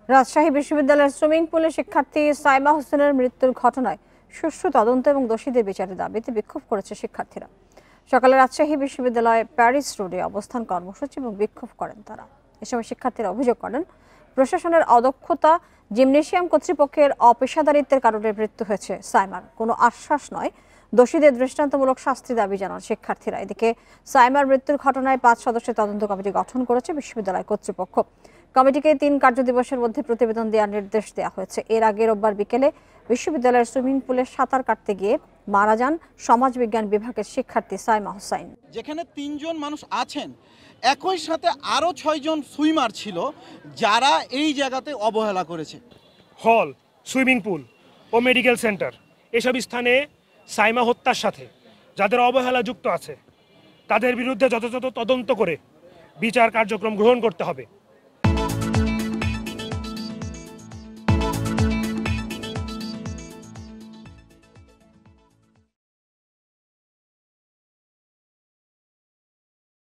রাজশাহী বিশ্ববিদ্যালয়ের সুইমিং পুলে শিক্ষার্থী সাইমা হোসেনের মৃত্যুর ঘটনায় সুষ্ঠু তদন্ত এবং দোষীদের বিচারের দাবিতে বিক্ষোভ করেছে শিক্ষার্থীরা। সকালে রাজশাহী বিশ্ববিদ্যালয়ে প্যারিস রোডে অবস্থান কর্মসূচি এবং বিক্ষোভ করেন তারা। এ সময় শিক্ষার্থীরা অভিযোগ করেন, প্রশাসনের অদক্ষতা, জিমনেশিয়াম কর্তৃপক্ষের অপেশাদারিত্বের কারণে মৃত্যু হয়েছে সাইমার, কোনো আশ্বাস নয়। দোষীদের দৃষ্টান্তমূলক শাস্তি দাবি জানান শিক্ষার্থীরা। এদিকে সাইমার মৃত্যুর ঘটনায় 5 সদস্যের তদন্ত কমিটি গঠন করেছে বিশ্ববিদ্যালয় কর্তৃপক্ষ। কমিটিকে 3 কার্যদিবসের মধ্যে প্রতিবেদন দেওয়ার নির্দেশ দেওয়া হয়েছে। এর আগে রোববার বিকেলে বিশ্ববিদ্যালয়ের সুইমিং পুলে সাঁতার কাটতে গিয়ে মারা যান সমাজবিজ্ঞান বিভাগের শিক্ষার্থী সাইমা হোসেন। যেখানে 3 জন মানুষ আছেন, একই সাথে আরও 6 জন সুইমার ছিল যারা এই জায়গাতে অবহেলা করেছে। হল, সুইমিং পুল ও মেডিকেল সেন্টার এসব স্থানে সাইমা হত্যার সাথে যাদের অবহেলা যুক্ত আছে তাদের বিরুদ্ধে যথাযথ তদন্ত করে বিচার কার্যক্রম গ্রহণ করতে হবে।